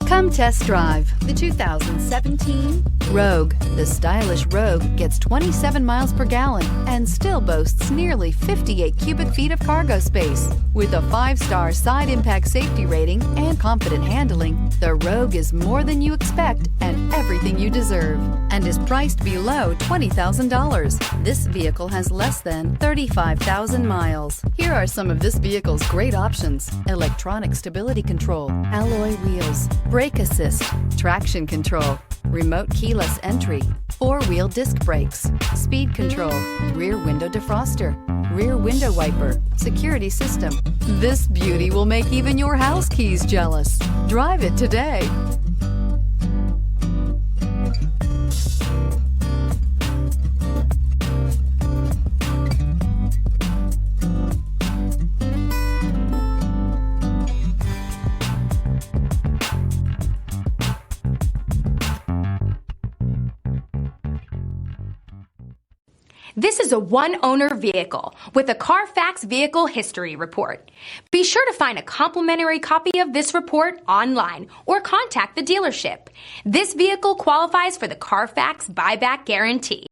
Come test drive the 2017 Rogue. The stylish Rogue gets 27 miles per gallon and still boasts nearly 58 cubic feet of cargo space. With a 5-star side impact safety rating and confident handling, the Rogue is more than you expect and everything you deserve, and is priced below $20,000. This vehicle has less than 35,000 miles. Here are some of this vehicle's great options: electronic stability control, alloy wheels, brake assist, traction control, remote keyless entry, 4-wheel disc brakes, speed control, rear window defroster, rear window wiper, security system. This beauty will make even your house keys jealous. Drive it today. This is a one-owner vehicle with a Carfax Vehicle History Report. Be sure to find a complimentary copy of this report online or contact the dealership. This vehicle qualifies for the Carfax Buyback Guarantee.